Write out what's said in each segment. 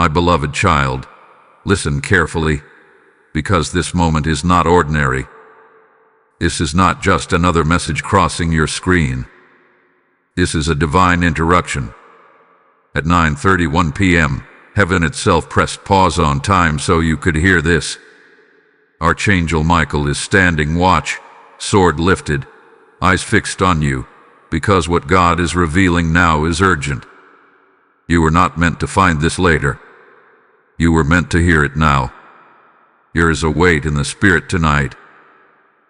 My beloved child, listen carefully, because this moment is not ordinary. This is not just another message crossing your screen. This is a divine interruption. At 9:31 p.m., heaven itself pressed pause on time so you could hear this. Archangel Michael is standing watch, sword lifted, eyes fixed on you, because what God is revealing now is urgent. You were not meant to find this later. You were meant to hear it now. There is a weight in the spirit tonight,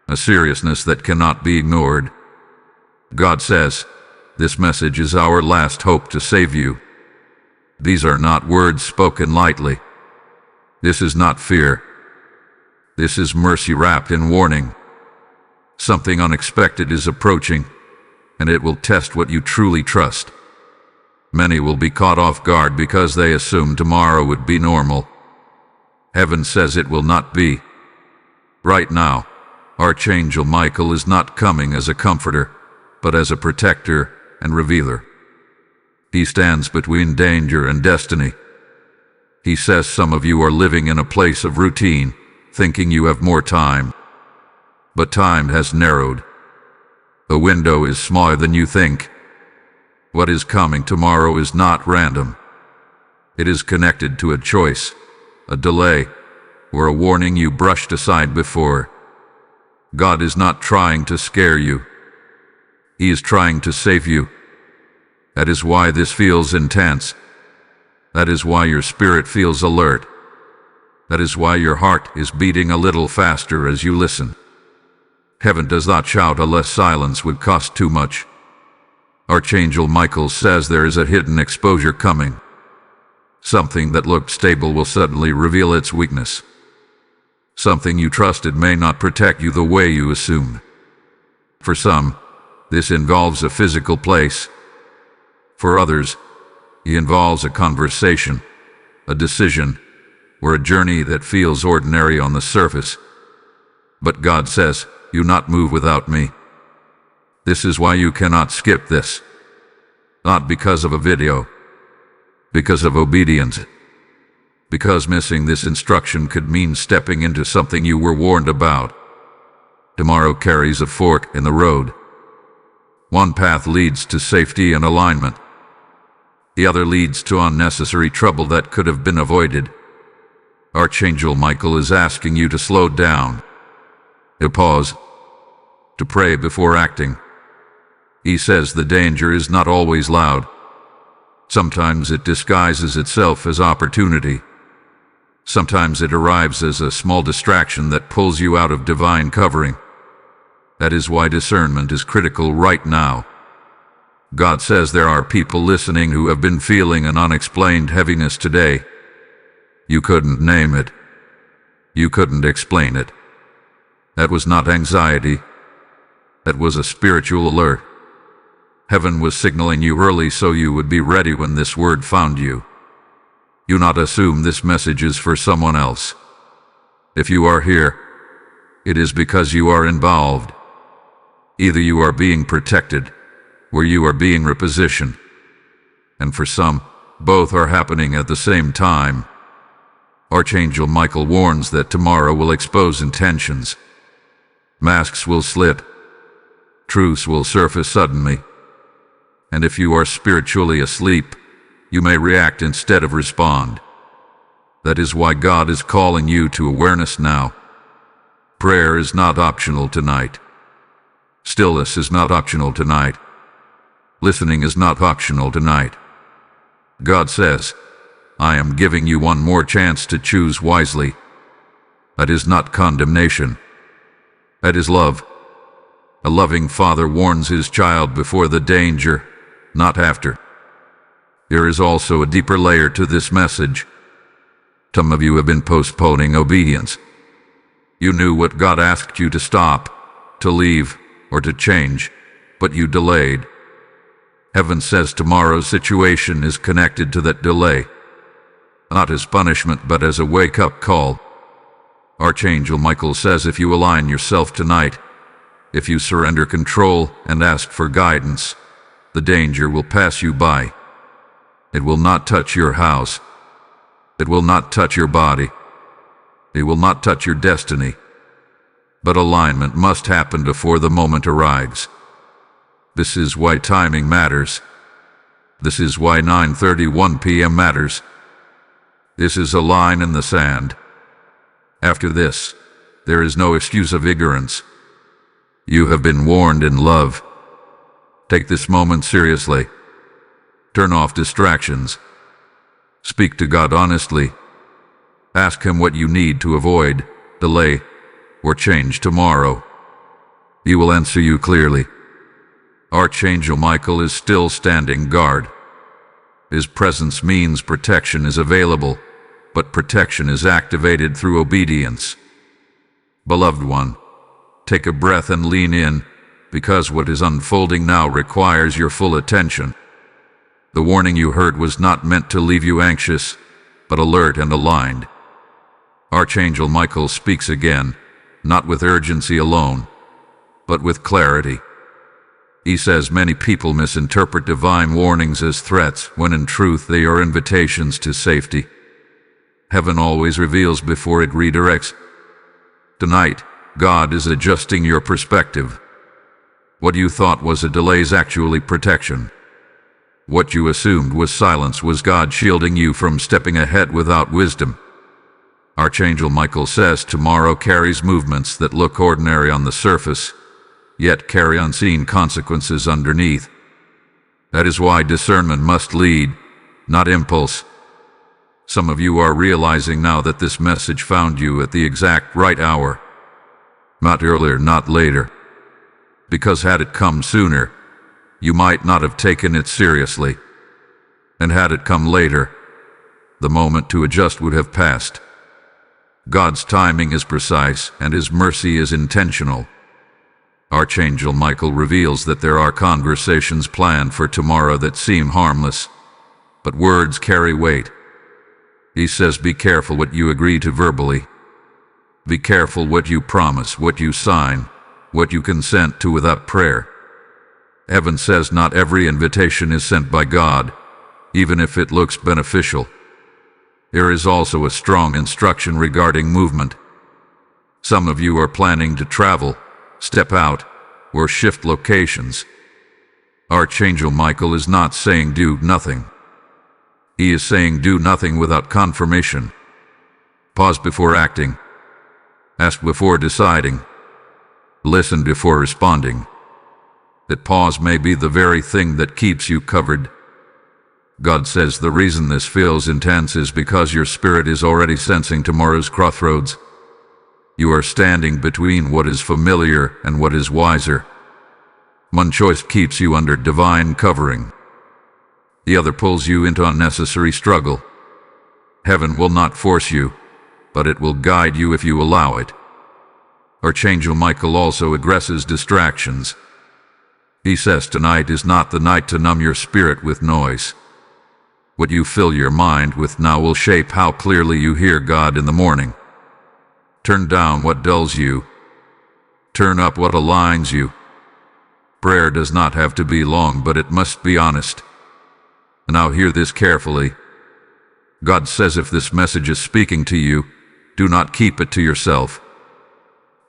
a seriousness that cannot be ignored. God says, this message is our last hope to save you. These are not words spoken lightly. This is not fear. This is mercy wrapped in warning. Something unexpected is approaching, and it will test what you truly trust. Many will be caught off guard because they assume tomorrow would be normal. Heaven says it will not be. Right now, Archangel Michael is not coming as a comforter, but as a protector and revealer. He stands between danger and destiny. He says some of you are living in a place of routine, thinking you have more time. But time has narrowed. The window is smaller than you think. What is coming tomorrow is not random. It is connected to a choice, a delay, or a warning you brushed aside before. God is not trying to scare you. He is trying to save you. That is why this feels intense. That is why your spirit feels alert. That is why your heart is beating a little faster as you listen. Heaven does not shout unless silence would cost too much. Archangel Michael says there is a hidden exposure coming. Something that looked stable will suddenly reveal its weakness. Something you trusted may not protect you the way you assumed. For some, this involves a physical place. For others, it involves a conversation, a decision, or a journey that feels ordinary on the surface. But God says, "You not move without me." This is why you cannot skip this. Not because of a video, because of obedience. Because missing this instruction could mean stepping into something you were warned about. Tomorrow carries a fork in the road. One path leads to safety and alignment. The other leads to unnecessary trouble that could have been avoided. Archangel Michael is asking you to slow down, to pause, to pray before acting. He says the danger is not always loud. Sometimes it disguises itself as opportunity. Sometimes it arrives as a small distraction that pulls you out of divine covering. That is why discernment is critical right now. God says there are people listening who have been feeling an unexplained heaviness today. You couldn't name it. You couldn't explain it. That was not anxiety. That was a spiritual alert. Heaven was signaling you early so you would be ready when this word found you. Do not assume this message is for someone else. If you are here, it is because you are involved. Either you are being protected, or you are being repositioned. And for some, both are happening at the same time. Archangel Michael warns that tomorrow will expose intentions. Masks will slip. Truths will surface suddenly. And if you are spiritually asleep, you may react instead of respond. That is why God is calling you to awareness now. Prayer is not optional tonight. Stillness is not optional tonight. Listening is not optional tonight. God says, I am giving you one more chance to choose wisely. That is not condemnation. That is love. A loving father warns his child before the danger, not after. There is also a deeper layer to this message. Some of you have been postponing obedience. You knew what God asked you to stop, to leave, or to change, but you delayed. Heaven says tomorrow's situation is connected to that delay. Not as punishment, but as a wake-up call. Archangel Michael says if you align yourself tonight, if you surrender control and ask for guidance, the danger will pass you by. It will not touch your house. It will not touch your body. It will not touch your destiny. But alignment must happen before the moment arrives. This is why timing matters. This is why 9:31 p.m. matters. This is a line in the sand. After this, there is no excuse of ignorance. You have been warned in love. Take this moment seriously. Turn off distractions. Speak to God honestly. Ask Him what you need to avoid, delay, or change tomorrow. He will answer you clearly. Archangel Michael is still standing guard. His presence means protection is available, but protection is activated through obedience. Beloved one, take a breath and lean in, because what is unfolding now requires your full attention. The warning you heard was not meant to leave you anxious, but alert and aligned. Archangel Michael speaks again, not with urgency alone, but with clarity. He says many people misinterpret divine warnings as threats, when in truth they are invitations to safety. Heaven always reveals before it redirects. Tonight, God is adjusting your perspective. What you thought was a delay is actually protection. What you assumed was silence was God shielding you from stepping ahead without wisdom. Archangel Michael says tomorrow carries movements that look ordinary on the surface, yet carry unseen consequences underneath. That is why discernment must lead, not impulse. Some of you are realizing now that this message found you at the exact right hour. Not earlier, not later. Because had it come sooner, you might not have taken it seriously. And had it come later, the moment to adjust would have passed. God's timing is precise and His mercy is intentional. Archangel Michael reveals that there are conversations planned for tomorrow that seem harmless, but words carry weight. He says, be careful what you agree to verbally. Be careful what you promise, what you sign, what you consent to without prayer. Heaven says not every invitation is sent by God, even if it looks beneficial. There is also a strong instruction regarding movement. Some of you are planning to travel, step out, or shift locations. Archangel Michael is not saying do nothing. He is saying do nothing without confirmation. Pause before acting. Ask before deciding. Listen before responding. That pause may be the very thing that keeps you covered. God says the reason this feels intense is because your spirit is already sensing tomorrow's crossroads. You are standing between what is familiar and what is wiser. One choice keeps you under divine covering. The other pulls you into unnecessary struggle. Heaven will not force you, but it will guide you if you allow it. Archangel Michael also addresses distractions. He says tonight is not the night to numb your spirit with noise. What you fill your mind with now will shape how clearly you hear God in the morning. Turn down what dulls you. Turn up what aligns you. Prayer does not have to be long, but it must be honest. Now hear this carefully. God says if this message is speaking to you, do not keep it to yourself.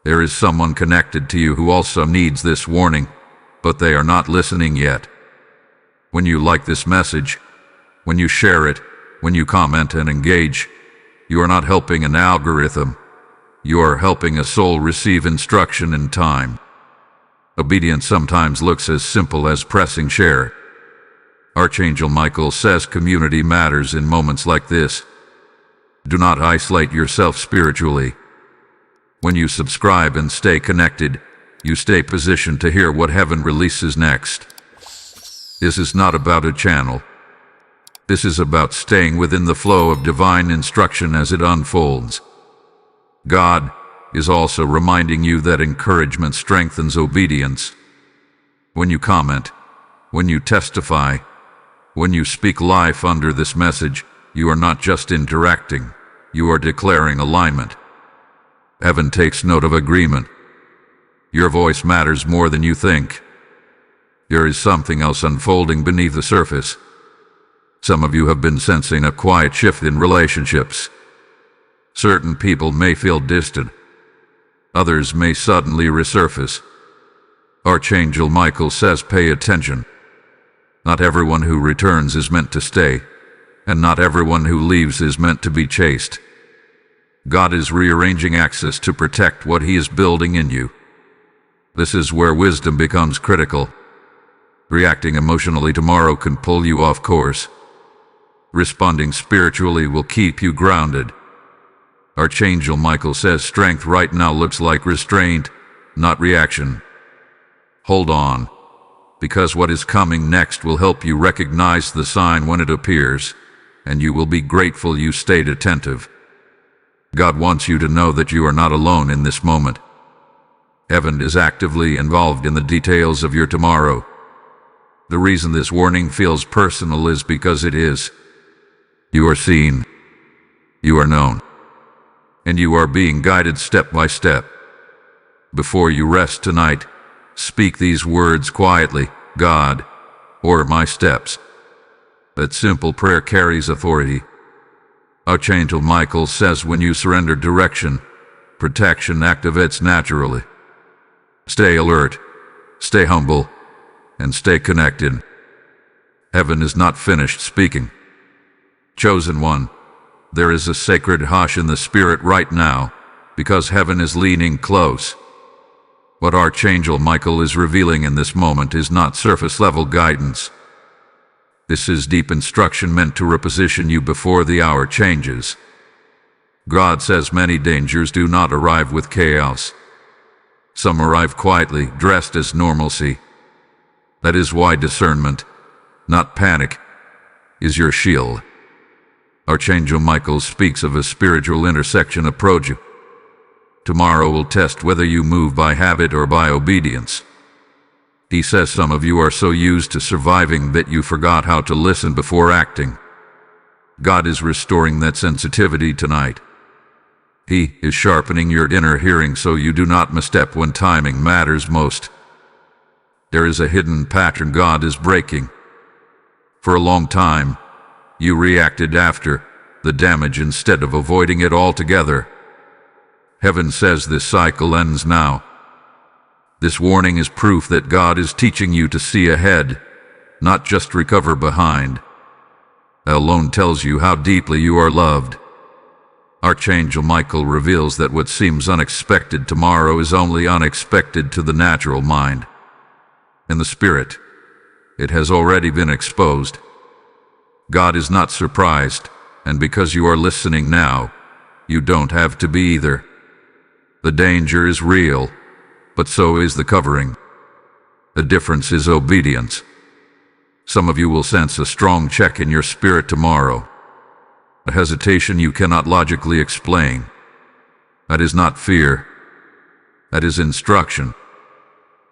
There is someone connected to you who also needs this warning, but they are not listening yet. When you like this message, when you share it, when you comment and engage, you are not helping an algorithm. You are helping a soul receive instruction in time. Obedience sometimes looks as simple as pressing share. Archangel Michael says community matters in moments like this. Do not isolate yourself spiritually. When you subscribe and stay connected, you stay positioned to hear what heaven releases next. This is not about a channel. This is about staying within the flow of divine instruction as it unfolds. God is also reminding you that encouragement strengthens obedience. When you comment, when you testify, when you speak life under this message, you are not just interacting, you are declaring alignment. Heaven takes note of agreement. Your voice matters more than you think. There is something else unfolding beneath the surface. Some of you have been sensing a quiet shift in relationships. Certain people may feel distant. Others may suddenly resurface. Archangel Michael says, pay attention. Not everyone who returns is meant to stay, and not everyone who leaves is meant to be chased. God is rearranging access to protect what He is building in you. This is where wisdom becomes critical. Reacting emotionally tomorrow can pull you off course. Responding spiritually will keep you grounded. Archangel Michael says strength right now looks like restraint, not reaction. Hold on, because what is coming next will help you recognize the sign when it appears, and you will be grateful you stayed attentive. God wants you to know that you are not alone in this moment. Heaven is actively involved in the details of your tomorrow. The reason this warning feels personal is because it is. You are seen. You are known. And you are being guided step by step. Before you rest tonight, speak these words quietly: God, order my steps. That simple prayer carries authority. Archangel Michael says when you surrender direction, protection activates naturally. Stay alert, stay humble, and stay connected. Heaven is not finished speaking. Chosen one, there is a sacred hush in the spirit right now, because heaven is leaning close. What Archangel Michael is revealing in this moment is not surface-level guidance. This is deep instruction meant to reposition you before the hour changes. God says many dangers do not arrive with chaos. Some arrive quietly, dressed as normalcy. That is why discernment, not panic, is your shield. Archangel Michael speaks of a spiritual intersection approach you. Tomorrow will test whether you move by habit or by obedience. He says some of you are so used to surviving that you forgot how to listen before acting. God is restoring that sensitivity tonight. He is sharpening your inner hearing so you do not misstep when timing matters most. There is a hidden pattern God is breaking. For a long time, you reacted after the damage instead of avoiding it altogether. Heaven says this cycle ends now. This warning is proof that God is teaching you to see ahead, not just recover behind. That alone tells you how deeply you are loved. Archangel Michael reveals that what seems unexpected tomorrow is only unexpected to the natural mind. In the spirit, it has already been exposed. God is not surprised, and because you are listening now, you don't have to be either. The danger is real, but so is the covering. The difference is obedience. Some of you will sense a strong check in your spirit tomorrow, a hesitation you cannot logically explain. That is not fear. That is instruction.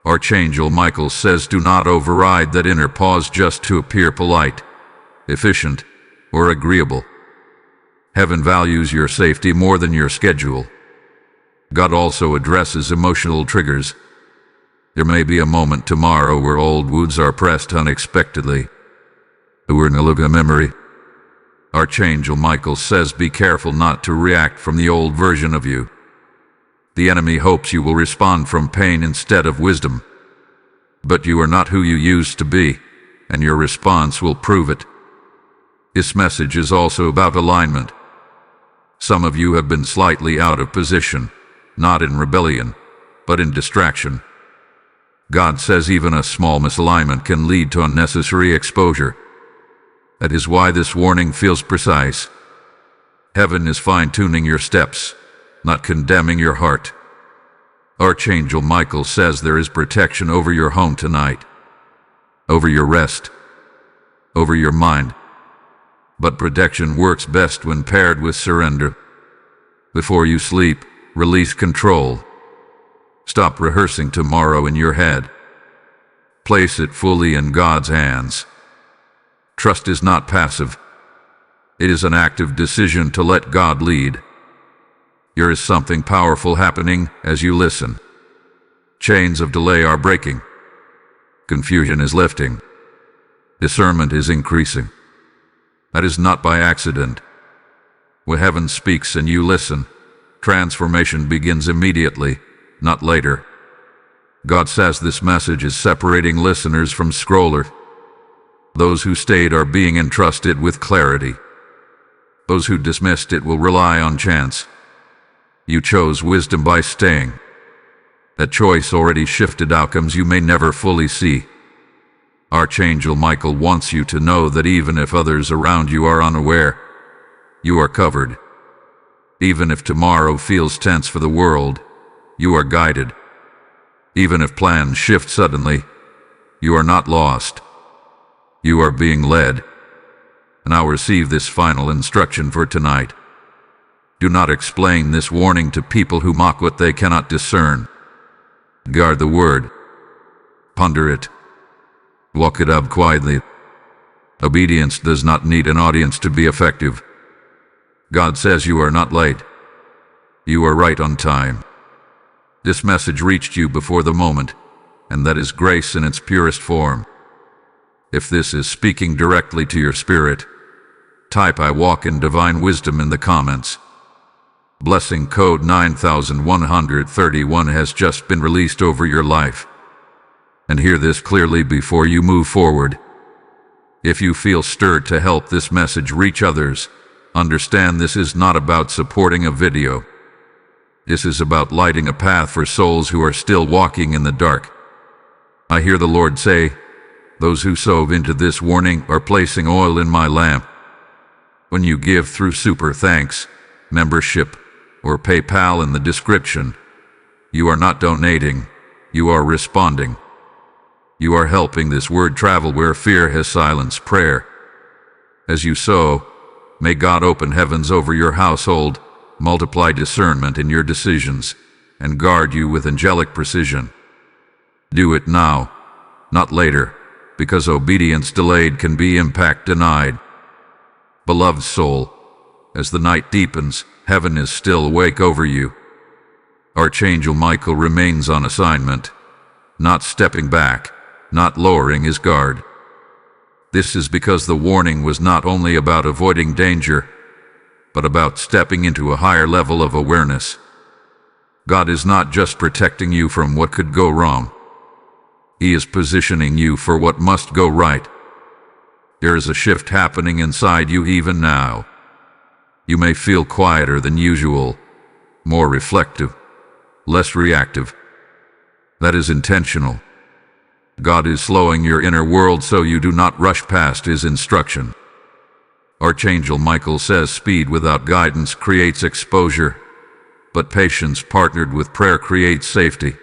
Archangel Michael says do not override that inner pause just to appear polite, efficient, or agreeable. Heaven values your safety more than your schedule. God also addresses emotional triggers. There may be a moment tomorrow where old wounds are pressed unexpectedly. We're in a memory. Archangel Michael says be careful not to react from the old version of you. The enemy hopes you will respond from pain instead of wisdom. But you are not who you used to be, and your response will prove it. This message is also about alignment. Some of you have been slightly out of position, not in rebellion, but in distraction. God says even a small misalignment can lead to unnecessary exposure. That is why this warning feels precise. Heaven is fine-tuning your steps, not condemning your heart. Archangel Michael says there is protection over your home tonight, over your rest, over your mind. But protection works best when paired with surrender. Before you sleep, release control. Stop rehearsing tomorrow in your head. Place it fully in God's hands. Trust is not passive. It is an active decision to let God lead. There is something powerful happening as you listen. Chains of delay are breaking. Confusion is lifting. Discernment is increasing. That is not by accident. When heaven speaks and you listen, transformation begins immediately, not later. God says this message is separating listeners from scrollers. Those who stayed are being entrusted with clarity. Those who dismissed it will rely on chance. You chose wisdom by staying. That choice already shifted outcomes you may never fully see. Archangel Michael wants you to know that even if others around you are unaware, you are covered. Even if tomorrow feels tense for the world, you are guided. Even if plans shift suddenly, you are not lost. You are being led. Now receive this final instruction for tonight. Do not explain this warning to people who mock what they cannot discern. Guard the word. Ponder it. Walk it up quietly. Obedience does not need an audience to be effective. God says you are not late. You are right on time. This message reached you before the moment, and that is grace in its purest form. If this is speaking directly to your spirit, type "I walk in divine wisdom" in the comments. Blessing code 9131 has just been released over your life. And hear this clearly before you move forward. If you feel stirred to help this message reach others, understand this is not about supporting a video. This is about lighting a path for souls who are still walking in the dark. I hear the Lord say, "Those who sow into this warning are placing oil in my lamp." When you give through super thanks, membership, or PayPal in the description, you are not donating, you are responding. You are helping this word travel where fear has silenced prayer. As you sow, may God open heavens over your household, multiply discernment in your decisions, and guard you with angelic precision. Do it now, not later, because obedience delayed can be impact denied. Beloved soul, as the night deepens, heaven is still awake over you. Archangel Michael remains on assignment, not stepping back, not lowering his guard. This is because the warning was not only about avoiding danger, but about stepping into a higher level of awareness. God is not just protecting you from what could go wrong. He is positioning you for what must go right. There is a shift happening inside you even now. You may feel quieter than usual, more reflective, less reactive. That is intentional. God is slowing your inner world so you do not rush past His instruction. Archangel Michael says speed without guidance creates exposure, but patience partnered with prayer creates safety.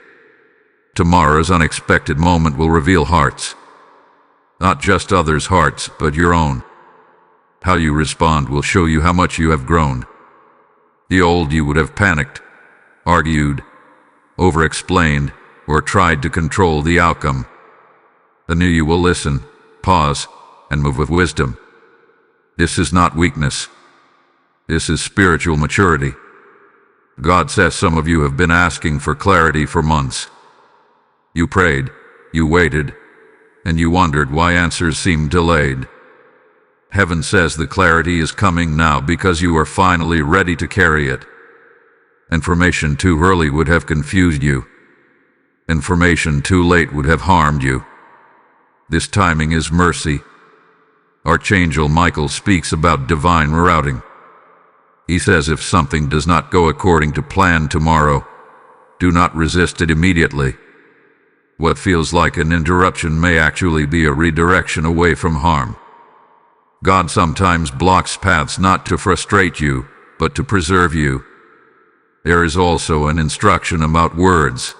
Tomorrow's unexpected moment will reveal hearts. Not just others' hearts, but your own. How you respond will show you how much you have grown. The old you would have panicked, argued, over-explained, or tried to control the outcome. The new you will listen, pause, and move with wisdom. This is not weakness. This is spiritual maturity. God says some of you have been asking for clarity for months. You prayed, you waited, and you wondered why answers seemed delayed. Heaven says the clarity is coming now because you are finally ready to carry it. Information too early would have confused you. Information too late would have harmed you. This timing is mercy. Archangel Michael speaks about divine rerouting. He says if something does not go according to plan tomorrow, do not resist it immediately. What feels like an interruption may actually be a redirection away from harm. God sometimes blocks paths not to frustrate you, but to preserve you. There is also an instruction about words.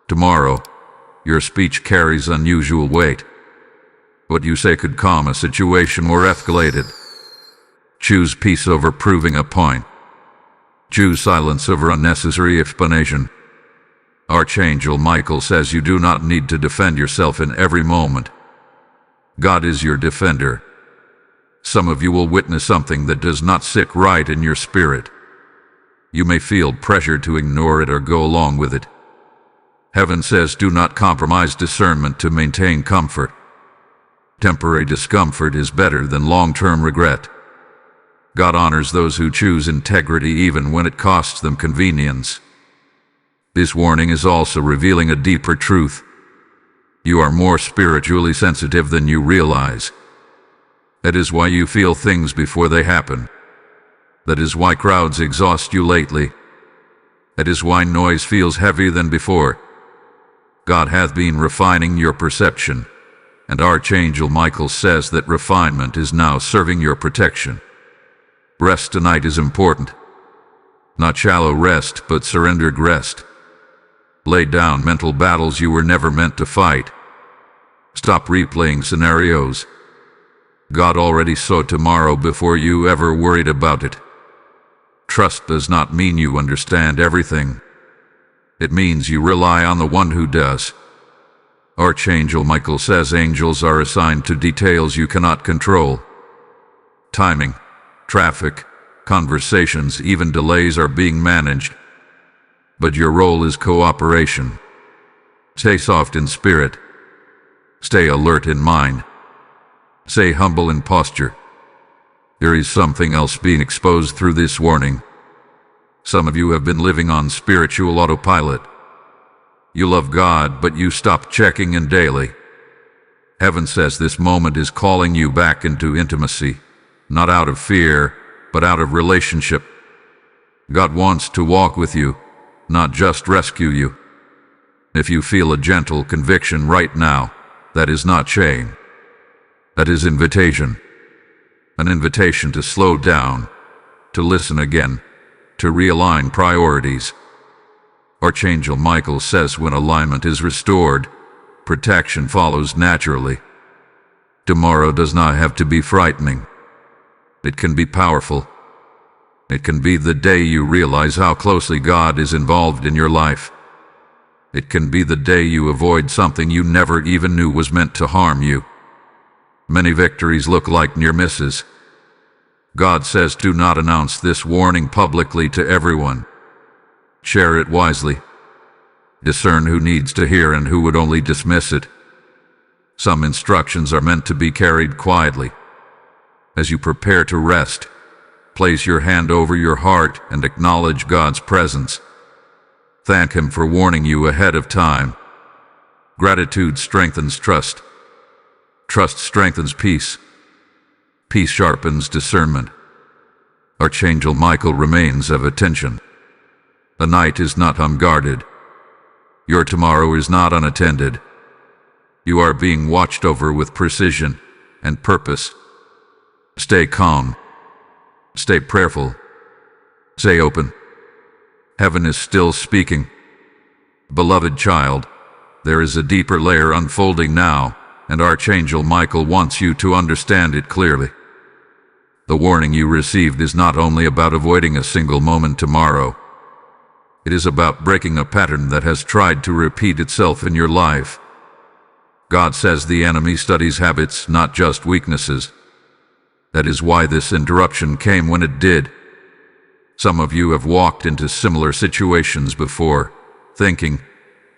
Tomorrow, your speech carries unusual weight. What you say could calm a situation or escalate it. Choose peace over proving a point. Choose silence over unnecessary explanation. Archangel Michael says you do not need to defend yourself in every moment. God is your defender. Some of you will witness something that does not sit right in your spirit. You may feel pressure to ignore it or go along with it. Heaven says do not compromise discernment to maintain comfort. Temporary discomfort is better than long-term regret. God honors those who choose integrity even when it costs them convenience. This warning is also revealing a deeper truth. You are more spiritually sensitive than you realize. That is why you feel things before they happen. That is why crowds exhaust you lately. That is why noise feels heavier than before. God hath been refining your perception, and Archangel Michael says that refinement is now serving your protection. Rest tonight is important. Not shallow rest, but surrendered rest. Lay down mental battles you were never meant to fight. Stop replaying scenarios. God already saw tomorrow before you ever worried about it. Trust does not mean you understand everything. It means you rely on the one who does. Archangel Michael says angels are assigned to details you cannot control. Timing, traffic, conversations, even delays are being managed. But your role is cooperation. Stay soft in spirit. Stay alert in mind. Stay humble in posture. There is something else being exposed through this warning. Some of you have been living on spiritual autopilot. You love God, but you stop checking in daily. Heaven says this moment is calling you back into intimacy, not out of fear, but out of relationship. God wants to walk with you, not just rescue you. If you feel a gentle conviction right now, that is not shame. That is invitation. An invitation to slow down, to listen again, to realign priorities. Archangel Michael says when alignment is restored, protection follows naturally. Tomorrow does not have to be frightening. It can be powerful. It can be the day you realize how closely God is involved in your life. It can be the day you avoid something you never even knew was meant to harm you. Many victories look like near misses. God says do not announce this warning publicly to everyone. Share it wisely. Discern who needs to hear and who would only dismiss it. Some instructions are meant to be carried quietly. As you prepare to rest, place your hand over your heart and acknowledge God's presence. Thank Him for warning you ahead of time. Gratitude strengthens trust. Trust strengthens peace. Peace sharpens discernment. Archangel Michael remains of attention. The night is not unguarded. Your tomorrow is not unattended. You are being watched over with precision and purpose. Stay calm. Stay prayerful. Stay open. Heaven is still speaking. Beloved child, there is a deeper layer unfolding now, and Archangel Michael wants you to understand it clearly. The warning you received is not only about avoiding a single moment tomorrow. It is about breaking a pattern that has tried to repeat itself in your life. God says the enemy studies habits, not just weaknesses. That is why this interruption came when it did. Some of you have walked into similar situations before, thinking,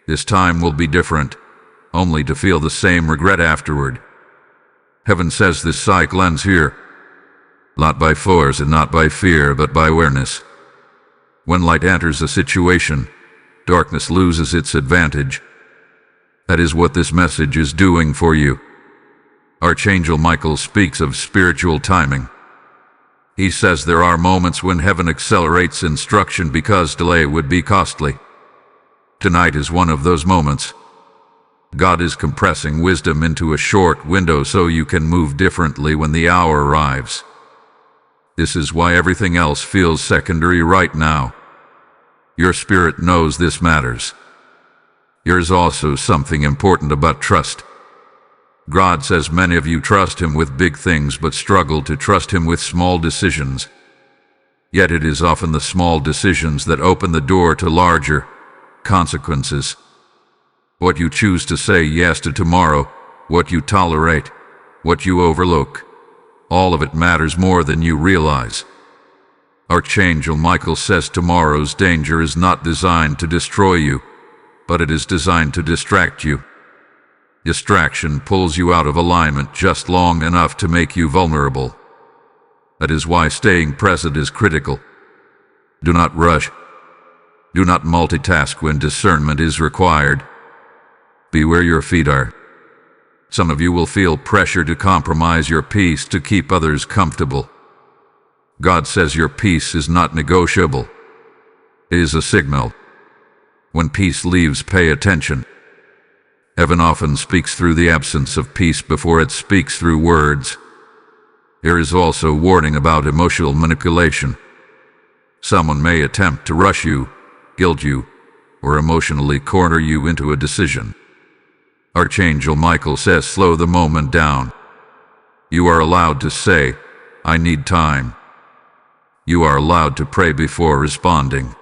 this time will be different, only to feel the same regret afterward. Heaven says this cycle ends here. Not by force and not by fear, but by awareness. When light enters a situation, darkness loses its advantage. That is what this message is doing for you. Archangel Michael speaks of spiritual timing. He says there are moments when heaven accelerates instruction because delay would be costly. Tonight is one of those moments. God is compressing wisdom into a short window so you can move differently when the hour arrives. This is why everything else feels secondary right now. Your spirit knows this matters. There is also something important about trust. God says many of you trust Him with big things but struggle to trust Him with small decisions. Yet it is often the small decisions that open the door to larger consequences. What you choose to say yes to tomorrow, what you tolerate, what you overlook, all of it matters more than you realize. Archangel Michael says tomorrow's danger is not designed to destroy you, but it is designed to distract you. Distraction pulls you out of alignment just long enough to make you vulnerable. That is why staying present is critical. Do not rush. Do not multitask when discernment is required. Be where your feet are. Some of you will feel pressure to compromise your peace to keep others comfortable. God says your peace is not negotiable. It is a signal. When peace leaves, pay attention. Heaven often speaks through the absence of peace before it speaks through words. There is also warning about emotional manipulation. Someone may attempt to rush you, guilt you, or emotionally corner you into a decision. Archangel Michael says slow the moment down. You are allowed to say, I need time. You are allowed to pray before responding.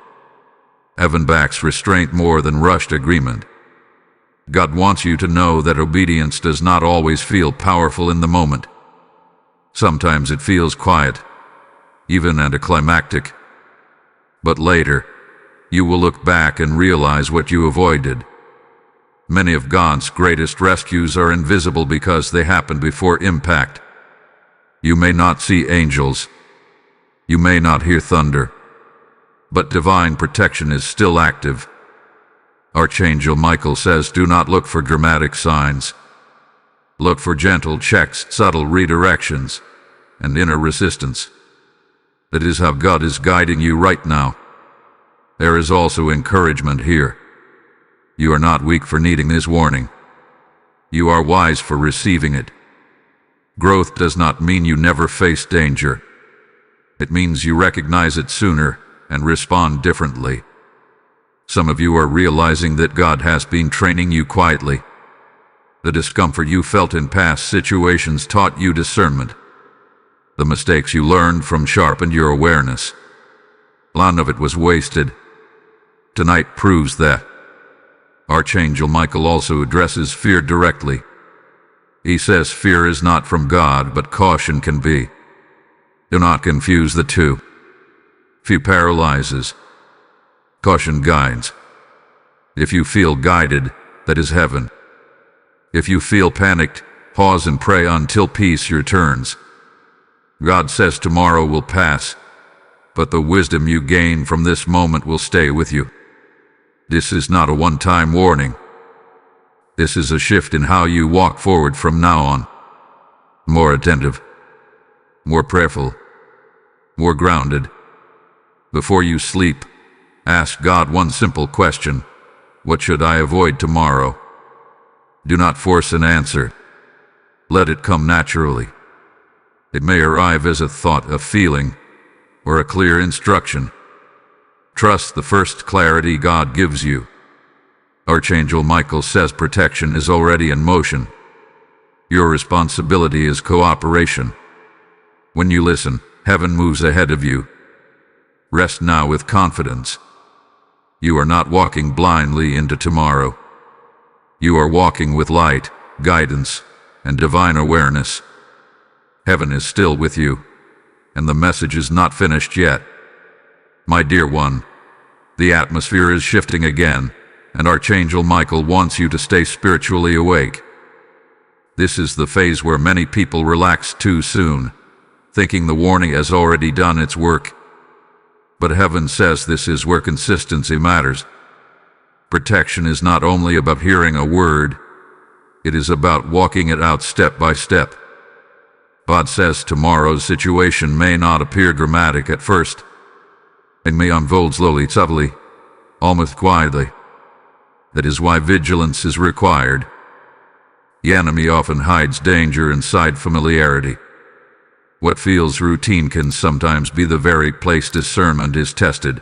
Heaven backs restraint more than rushed agreement. God wants you to know that obedience does not always feel powerful in the moment. Sometimes it feels quiet, even anticlimactic. But later, you will look back and realize what you avoided. Many of God's greatest rescues are invisible because they happen before impact. You may not see angels. You may not hear thunder. But divine protection is still active. Archangel Michael says, do not look for dramatic signs. Look for gentle checks, subtle redirections, and inner resistance. That is how God is guiding you right now. There is also encouragement here. You are not weak for needing this warning. You are wise for receiving it. Growth does not mean you never face danger. It means you recognize it sooner and respond differently. Some of you are realizing that God has been training you quietly. The discomfort you felt in past situations taught you discernment. The mistakes you learned from sharpened your awareness. None of it was wasted. Tonight proves that. Archangel Michael also addresses fear directly. He says fear is not from God, but caution can be. Do not confuse the two. Fear paralyzes. Caution guides. If you feel guided, that is heaven. If you feel panicked, pause and pray until peace returns. God says tomorrow will pass, but the wisdom you gain from this moment will stay with you. This is not a one-time warning. This is a shift in how you walk forward from now on. More attentive, more prayerful, more grounded. Before you sleep, ask God one simple question. What should I avoid tomorrow? Do not force an answer. Let it come naturally. It may arrive as a thought, a feeling, or a clear instruction. Trust the first clarity God gives you. Archangel Michael says protection is already in motion. Your responsibility is cooperation. When you listen, heaven moves ahead of you. Rest now with confidence. You are not walking blindly into tomorrow. You are walking with light, guidance, and divine awareness. Heaven is still with you, and the message is not finished yet. My dear one, the atmosphere is shifting again, and Archangel Michael wants you to stay spiritually awake. This is the phase where many people relax too soon, thinking the warning has already done its work. But heaven says this is where consistency matters. Protection is not only about hearing a word, it is about walking it out step by step. God says tomorrow's situation may not appear dramatic at first. It may unfold slowly, subtly, almost quietly. That is why vigilance is required. The enemy often hides danger inside familiarity. What feels routine can sometimes be the very place discernment is tested.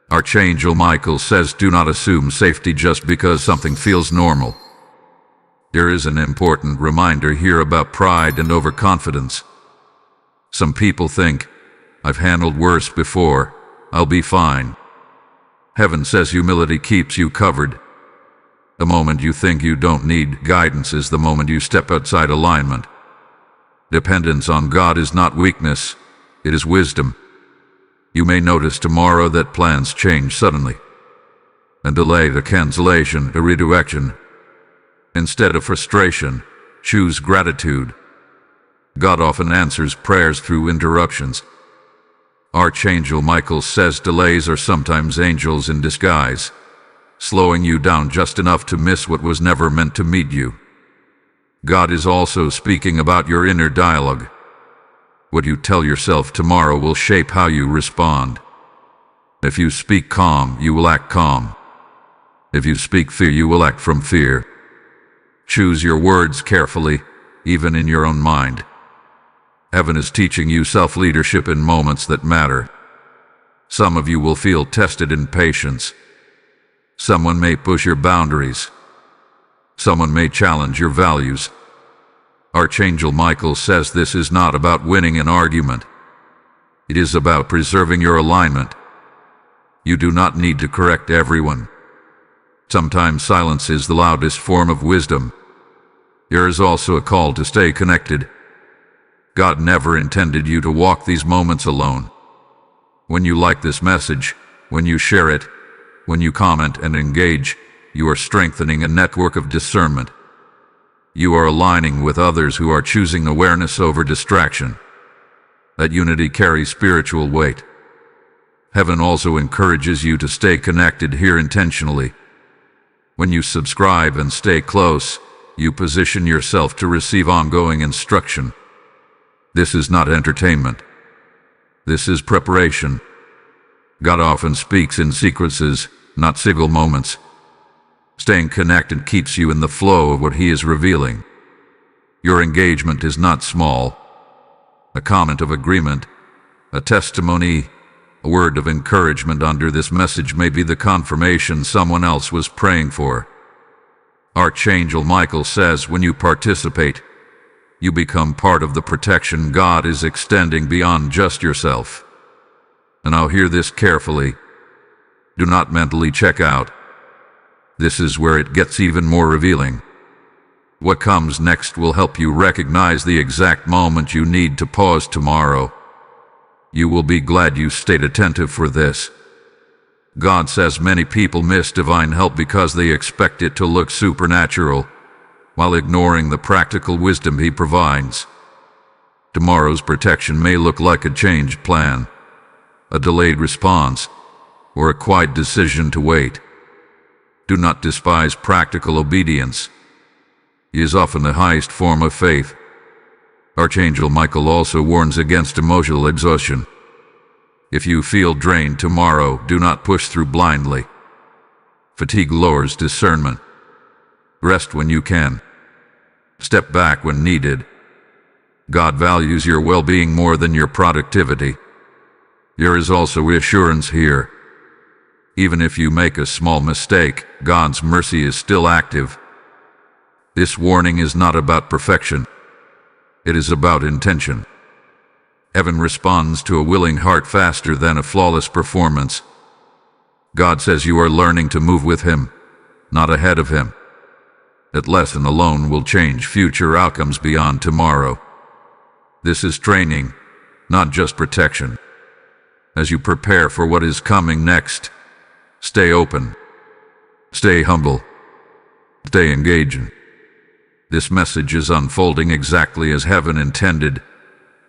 Archangel Michael says do not assume safety just because something feels normal. There is an important reminder here about pride and overconfidence. Some people think, I've handled worse before, I'll be fine. Heaven says humility keeps you covered. The moment you think you don't need guidance is the moment you step outside alignment. Dependence on God is not weakness, it is wisdom. You may notice tomorrow that plans change suddenly. A delay, a cancellation, a redirection. Instead of frustration, choose gratitude. God often answers prayers through interruptions. Archangel Michael says delays are sometimes angels in disguise, slowing you down just enough to miss what was never meant to meet you. God is also speaking about your inner dialogue. What you tell yourself tomorrow will shape how you respond. If you speak calm, you will act calm. If you speak fear, you will act from fear. Choose your words carefully, even in your own mind. Heaven is teaching you self-leadership in moments that matter. Some of you will feel tested in patience. Someone may push your boundaries. Someone may challenge your values. Archangel Michael says this is not about winning an argument. It is about preserving your alignment. You do not need to correct everyone. Sometimes silence is the loudest form of wisdom. There is also a call to stay connected. God never intended you to walk these moments alone. When you like this message, when you share it, when you comment and engage, you are strengthening a network of discernment. You are aligning with others who are choosing awareness over distraction. That unity carries spiritual weight. Heaven also encourages you to stay connected here intentionally. When you subscribe and stay close, you position yourself to receive ongoing instruction. This is not entertainment. This is preparation. God often speaks in sequences, not single moments. Staying connected keeps you in the flow of what He is revealing. Your engagement is not small. A comment of agreement, a testimony, a word of encouragement under this message may be the confirmation someone else was praying for. Archangel Michael says when you participate, you become part of the protection God is extending beyond just yourself. And now hear this carefully. Do not mentally check out. This is where it gets even more revealing. What comes next will help you recognize the exact moment you need to pause tomorrow. You will be glad you stayed attentive for this. God says many people miss divine help because they expect it to look supernatural, while ignoring the practical wisdom He provides. Tomorrow's protection may look like a changed plan, a delayed response, or a quiet decision to wait. Do not despise practical obedience. It is often the highest form of faith. Archangel Michael also warns against emotional exhaustion. If you feel drained tomorrow, do not push through blindly. Fatigue lowers discernment. Rest when you can. Step back when needed. God values your well-being more than your productivity. There is also reassurance here. Even if you make a small mistake, God's mercy is still active. This warning is not about perfection. It is about intention. Heaven responds to a willing heart faster than a flawless performance. God says you are learning to move with Him, not ahead of Him. That lesson alone will change future outcomes beyond tomorrow. This is training, not just protection. As you prepare for what is coming next, stay open, stay humble, stay engaging. This message is unfolding exactly as heaven intended,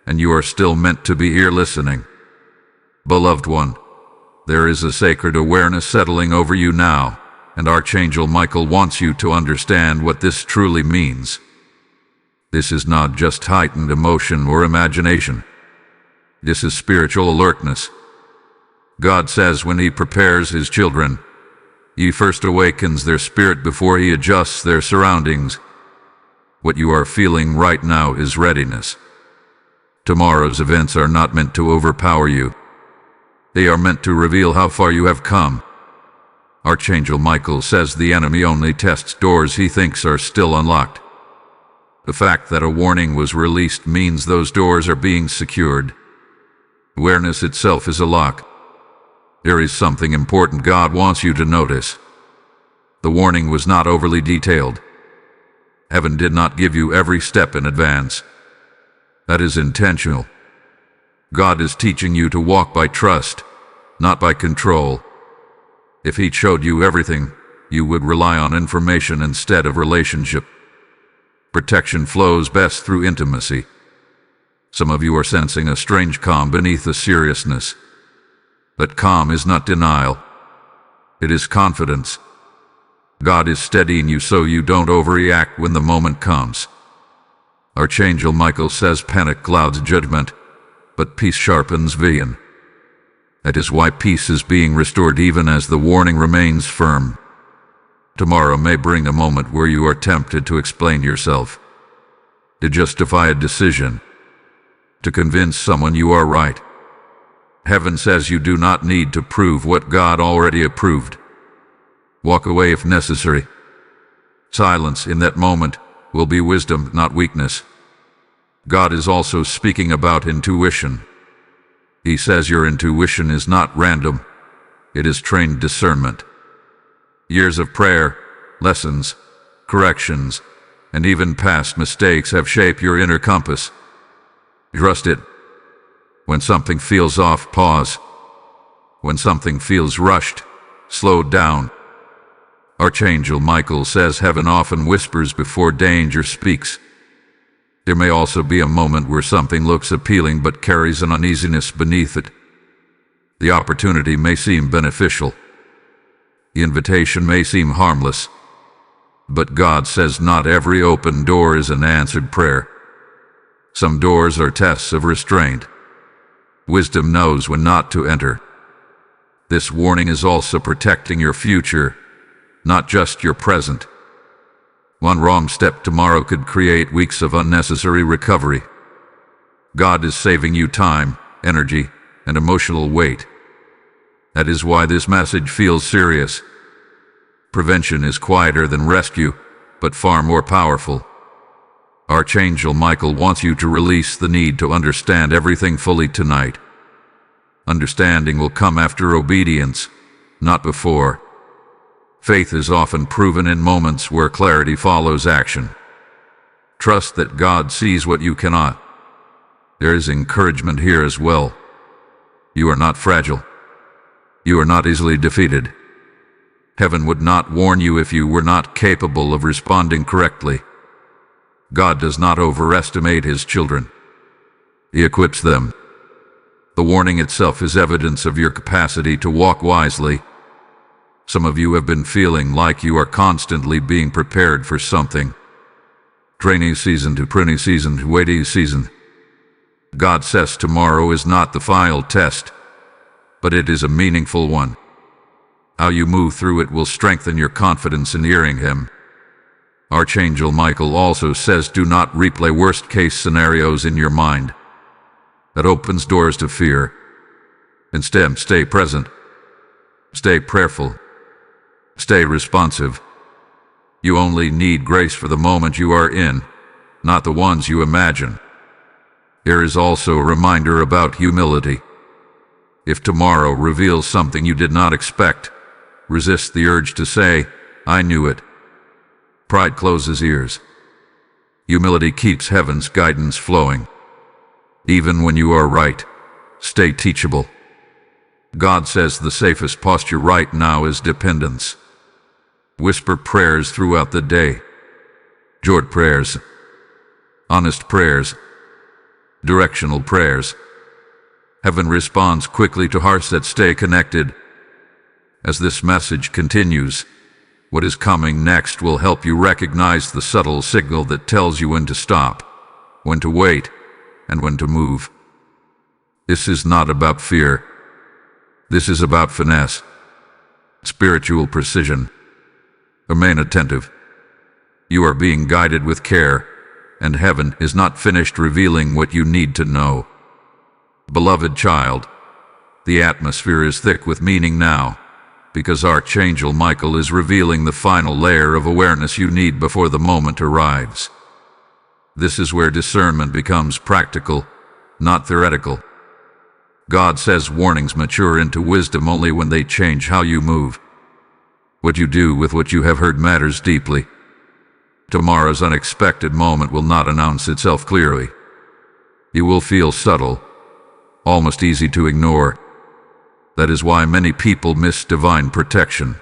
and you are still meant to be here listening. Beloved one, there is a sacred awareness settling over you now, and Archangel Michael wants you to understand what this truly means. This is not just heightened emotion or imagination. This is spiritual alertness. God says when He prepares His children, He first awakens their spirit before He adjusts their surroundings. What you are feeling right now is readiness. Tomorrow's events are not meant to overpower you. They are meant to reveal how far you have come. Archangel Michael says the enemy only tests doors he thinks are still unlocked. The fact that a warning was released means those doors are being secured. Awareness itself is a lock. There is something important God wants you to notice. The warning was not overly detailed. Heaven did not give you every step in advance. That is intentional. God is teaching you to walk by trust, not by control. If He showed you everything, you would rely on information instead of relationship. Protection flows best through intimacy. Some of you are sensing a strange calm beneath the seriousness. That calm is not denial. It is confidence. God is steadying you so you don't overreact when the moment comes. Archangel Michael says panic clouds judgment, but peace sharpens vision. That is why peace is being restored even as the warning remains firm. Tomorrow may bring a moment where you are tempted to explain yourself, to justify a decision, to convince someone you are right. Heaven says you do not need to prove what God already approved. Walk away if necessary. Silence in that moment will be wisdom, not weakness. God is also speaking about intuition. He says your intuition is not random. It is trained discernment. Years of prayer, lessons, corrections, and even past mistakes have shaped your inner compass. Trust it. When something feels off, pause. When something feels rushed, slow down. Archangel Michael says heaven often whispers before danger speaks. There may also be a moment where something looks appealing but carries an uneasiness beneath it. The opportunity may seem beneficial. The invitation may seem harmless. But God says not every open door is an answered prayer. Some doors are tests of restraint. Wisdom knows when not to enter. This warning is also protecting your future, not just your present. One wrong step tomorrow could create weeks of unnecessary recovery. God is saving you time, energy, and emotional weight. That is why this message feels serious. Prevention is quieter than rescue, but far more powerful. Archangel Michael wants you to release the need to understand everything fully tonight. Understanding will come after obedience, not before. Faith is often proven in moments where clarity follows action. Trust that God sees what you cannot. There is encouragement here as well. You are not fragile. You are not easily defeated. Heaven would not warn you if you were not capable of responding correctly. God does not overestimate His children. He equips them. The warning itself is evidence of your capacity to walk wisely. Some of you have been feeling like you are constantly being prepared for something. Training season to pruning season to waiting season. God says tomorrow is not the final test, but it is a meaningful one. How you move through it will strengthen your confidence in hearing Him. Archangel Michael also says do not replay worst-case scenarios in your mind. That opens doors to fear. Instead, stay present. Stay prayerful. Stay responsive. You only need grace for the moment you are in, not the ones you imagine. There is also a reminder about humility. If tomorrow reveals something you did not expect, resist the urge to say, "I knew it." Pride closes ears. Humility keeps heaven's guidance flowing. Even when you are right, stay teachable. God says the safest posture right now is dependence. Whisper prayers throughout the day. Short prayers. Honest prayers. Directional prayers. Heaven responds quickly to hearts that stay connected. As this message continues, what is coming next will help you recognize the subtle signal that tells you when to stop, when to wait, and when to move. This is not about fear. This is about finesse, spiritual precision. Remain attentive. You are being guided with care, and heaven is not finished revealing what you need to know. Beloved child, the atmosphere is thick with meaning now, because Archangel Michael is revealing the final layer of awareness you need before the moment arrives. This is where discernment becomes practical, not theoretical. God says warnings mature into wisdom only when they change how you move. What you do with what you have heard matters deeply. Tomorrow's unexpected moment will not announce itself clearly. You will feel subtle, almost easy to ignore. That is why many people miss divine protection.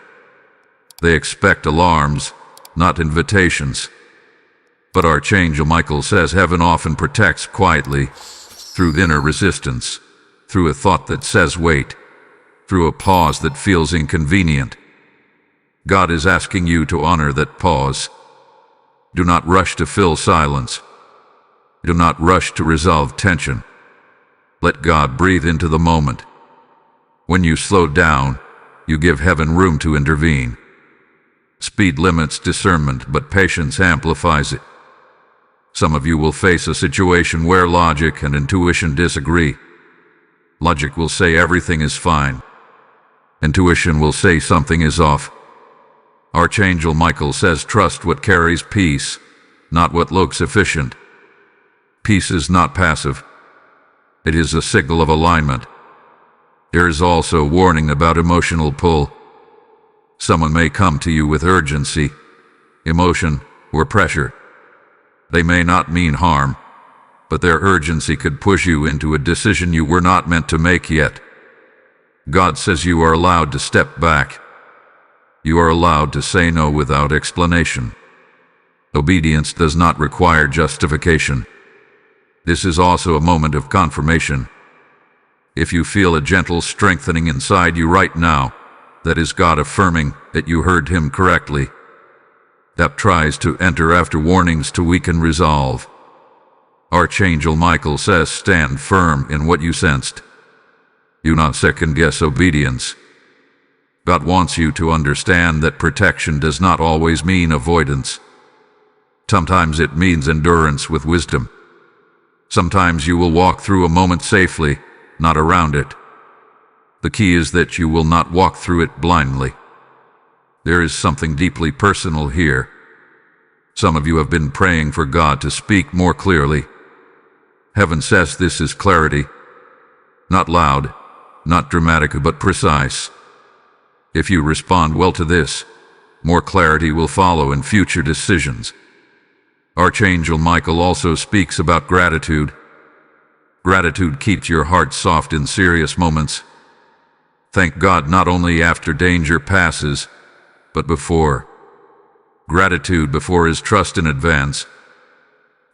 They expect alarms, not invitations. But Archangel Michael says heaven often protects quietly, through inner resistance, through a thought that says wait, through a pause that feels inconvenient. God is asking you to honor that pause. Do not rush to fill silence. Do not rush to resolve tension. Let God breathe into the moment. When you slow down, you give heaven room to intervene. Speed limits discernment, but patience amplifies it. Some of you will face a situation where logic and intuition disagree. Logic will say everything is fine. Intuition will say something is off. Archangel Michael says trust what carries peace, not what looks efficient. Peace is not passive. It is a signal of alignment. There is also warning about emotional pull. Someone may come to you with urgency, emotion, or pressure. They may not mean harm, but their urgency could push you into a decision you were not meant to make yet. God says you are allowed to step back. You are allowed to say no without explanation. Obedience does not require justification. This is also a moment of confirmation. If you feel a gentle strengthening inside you right now, that is God affirming that you heard Him correctly. That tries to enter after warnings to weaken resolve. Archangel Michael says stand firm in what you sensed. Do not second-guess obedience. God wants you to understand that protection does not always mean avoidance. Sometimes it means endurance with wisdom. Sometimes you will walk through a moment safely, not around it. The key is that you will not walk through it blindly. There is something deeply personal here. Some of you have been praying for God to speak more clearly. Heaven says this is clarity. Not loud, not dramatic, but precise. If you respond well to this, more clarity will follow in future decisions. Archangel Michael also speaks about gratitude. Gratitude keeps your heart soft in serious moments. Thank God not only after danger passes, but before. Gratitude before is trust in advance.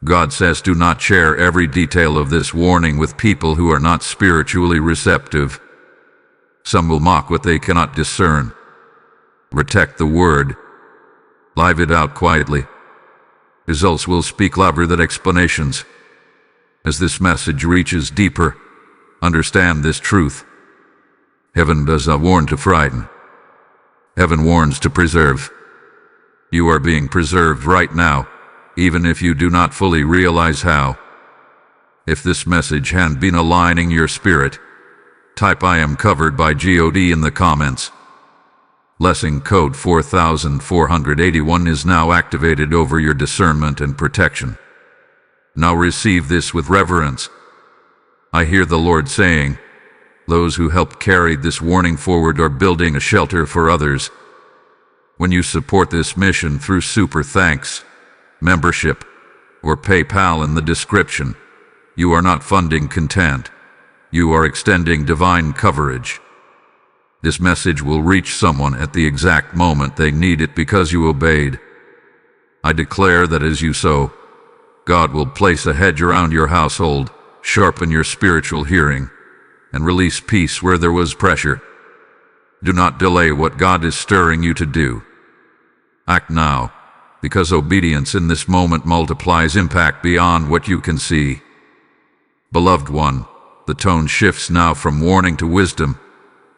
God says do not share every detail of this warning with people who are not spiritually receptive. Some will mock what they cannot discern. Protect the word. Live it out quietly. Results will speak louder than explanations. As this message reaches deeper, understand this truth. Heaven does not warn to frighten. Heaven warns to preserve. You are being preserved right now, even if you do not fully realize how. If this message hadn't been aligning your spirit, type I am covered by God in the comments. Lesson code 4481 is now activated over your discernment and protection. Now receive this with reverence. I hear the Lord saying, those who help carry this warning forward are building a shelter for others. When you support this mission through super thanks, membership, or PayPal in the description, you are not funding content. You are extending divine coverage. This message will reach someone at the exact moment they need it because you obeyed. I declare that as you sow, God will place a hedge around your household, sharpen your spiritual hearing, and release peace where there was pressure. Do not delay what God is stirring you to do. Act now, because obedience in this moment multiplies impact beyond what you can see. Beloved one, the tone shifts now from warning to wisdom,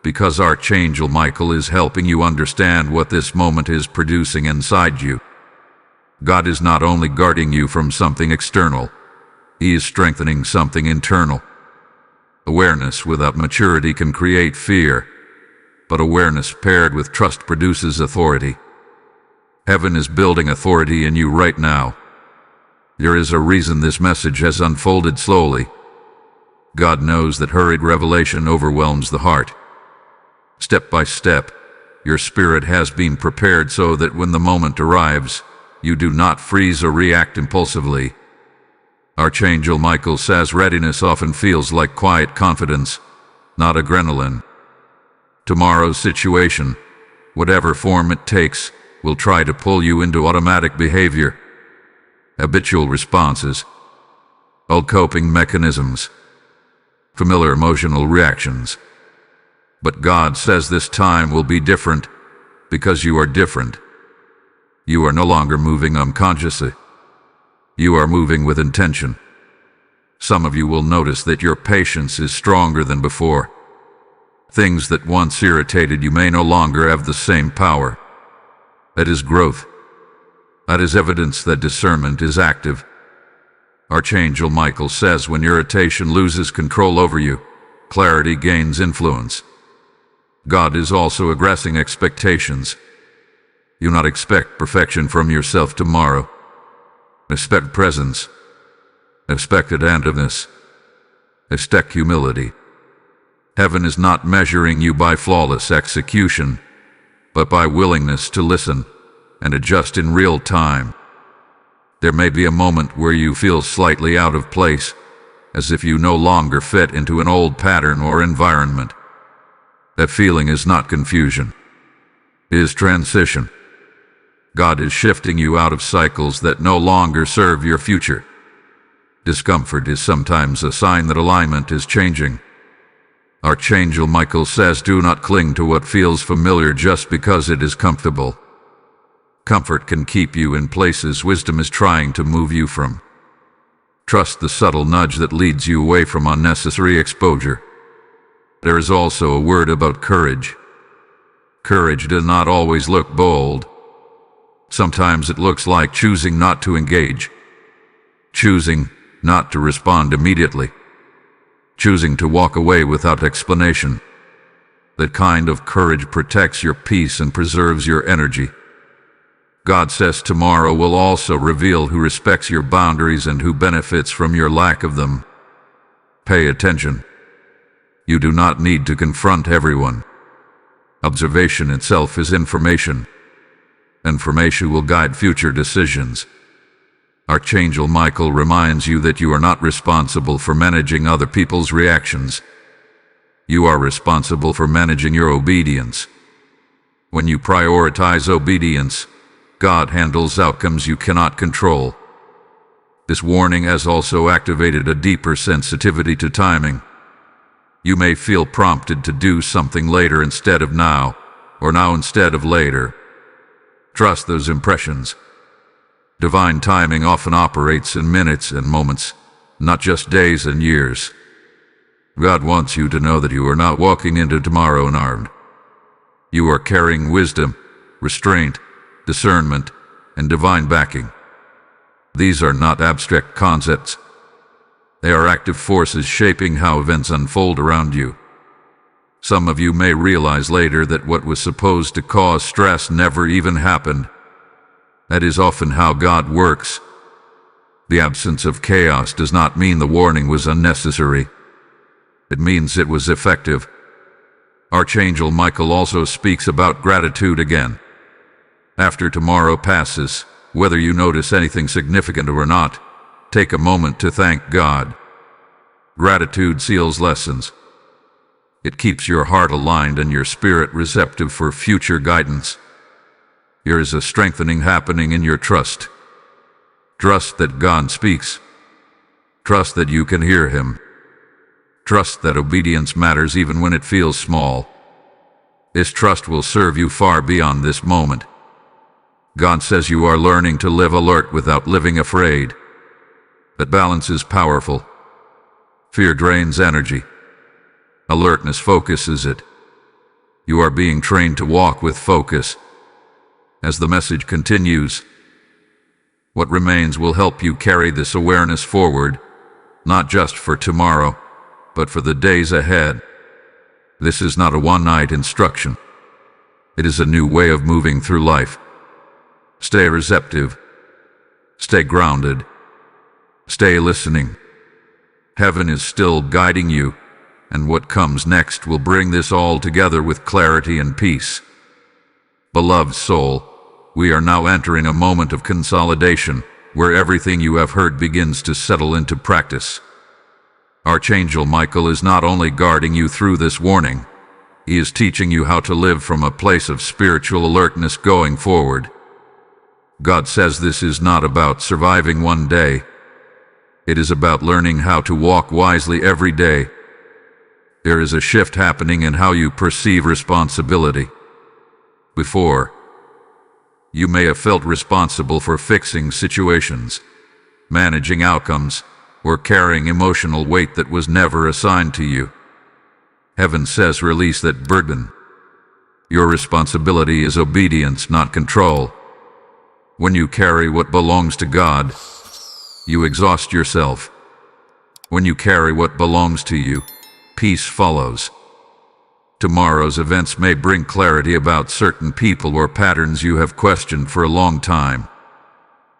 because Archangel Michael is helping you understand what this moment is producing inside you. God is not only guarding you from something external, He is strengthening something internal. Awareness without maturity can create fear, but awareness paired with trust produces authority. Heaven is building authority in you right now. There is a reason this message has unfolded slowly. God knows that hurried revelation overwhelms the heart. Step by step, your spirit has been prepared so that when the moment arrives, you do not freeze or react impulsively. Archangel Michael says readiness often feels like quiet confidence, not adrenaline. Tomorrow's situation, whatever form it takes, will try to pull you into automatic behavior, habitual responses, old coping mechanisms, familiar emotional reactions. But God says this time will be different because you are different. You are no longer moving unconsciously. You are moving with intention. Some of you will notice that your patience is stronger than before. Things that once irritated you may no longer have the same power. That is growth. That is evidence that discernment is active. Archangel Michael says when irritation loses control over you, clarity gains influence. God is also aggressing expectations. You not expect perfection from yourself tomorrow. Expect presence. Expect attentiveness. Expect humility. Heaven is not measuring you by flawless execution, but by willingness to listen and adjust in real time. There may be a moment where you feel slightly out of place, as if you no longer fit into an old pattern or environment. That feeling is not confusion. It is transition. God is shifting you out of cycles that no longer serve your future. Discomfort is sometimes a sign that alignment is changing. Archangel Michael says, do not cling to what feels familiar just because it is comfortable. Comfort can keep you in places wisdom is trying to move you from. Trust the subtle nudge that leads you away from unnecessary exposure. There is also a word about courage. Courage does not always look bold. Sometimes it looks like choosing not to engage, choosing not to respond immediately, choosing to walk away without explanation. That kind of courage protects your peace and preserves your energy. God says tomorrow will also reveal who respects your boundaries and who benefits from your lack of them. Pay attention. You do not need to confront everyone. Observation itself is information. Information will guide future decisions. Archangel Michael reminds you that you are not responsible for managing other people's reactions. You are responsible for managing your obedience. When you prioritize obedience, God handles outcomes you cannot control. This warning has also activated a deeper sensitivity to timing. You may feel prompted to do something later instead of now, or now instead of later. Trust those impressions. Divine timing often operates in minutes and moments, not just days and years. God wants you to know that you are not walking into tomorrow unarmed. You are carrying wisdom, restraint, discernment, and divine backing. These are not abstract concepts. They are active forces shaping how events unfold around you. Some of you may realize later that what was supposed to cause stress never even happened. That is often how God works. The absence of chaos does not mean the warning was unnecessary. It means it was effective. Archangel Michael also speaks about gratitude again. After tomorrow passes, whether you notice anything significant or not, take a moment to thank God. Gratitude seals lessons. It keeps your heart aligned and your spirit receptive for future guidance. Here is a strengthening happening in your trust. Trust that God speaks. Trust that you can hear Him. Trust that obedience matters even when it feels small. This trust will serve you far beyond this moment. God says you are learning to live alert without living afraid. That balance is powerful. Fear drains energy. Alertness focuses it. You are being trained to walk with focus. As the message continues, what remains will help you carry this awareness forward, not just for tomorrow, but for the days ahead. This is not a one-night instruction. It is a new way of moving through life. Stay receptive. Stay grounded. Stay listening. Heaven is still guiding you, and what comes next will bring this all together with clarity and peace. Beloved soul, we are now entering a moment of consolidation, where everything you have heard begins to settle into practice. Archangel Michael is not only guarding you through this warning, He is teaching you how to live from a place of spiritual alertness going forward. God says this is not about surviving one day. It is about learning how to walk wisely every day. There is a shift happening in how you perceive responsibility. Before, you may have felt responsible for fixing situations, managing outcomes, or carrying emotional weight that was never assigned to you. Heaven says release that burden. Your responsibility is obedience, not control. When you carry what belongs to God, you exhaust yourself. When you carry what belongs to you, peace follows. Tomorrow's events may bring clarity about certain people or patterns you have questioned for a long time.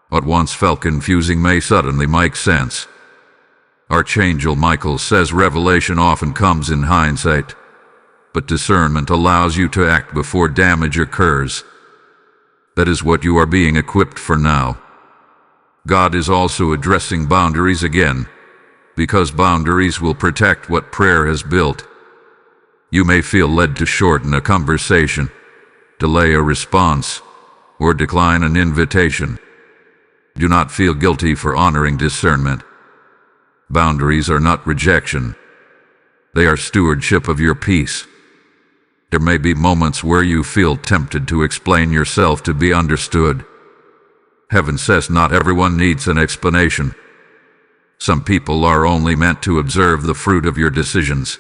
What once felt confusing may suddenly make sense. Archangel Michael says revelation often comes in hindsight, but discernment allows you to act before damage occurs. That is what you are being equipped for now. God is also addressing boundaries again, because boundaries will protect what prayer has built. You may feel led to shorten a conversation, delay a response, or decline an invitation. Do not feel guilty for honoring discernment. Boundaries are not rejection. They are stewardship of your peace. There may be moments where you feel tempted to explain yourself to be understood. Heaven says not everyone needs an explanation. Some people are only meant to observe the fruit of your decisions,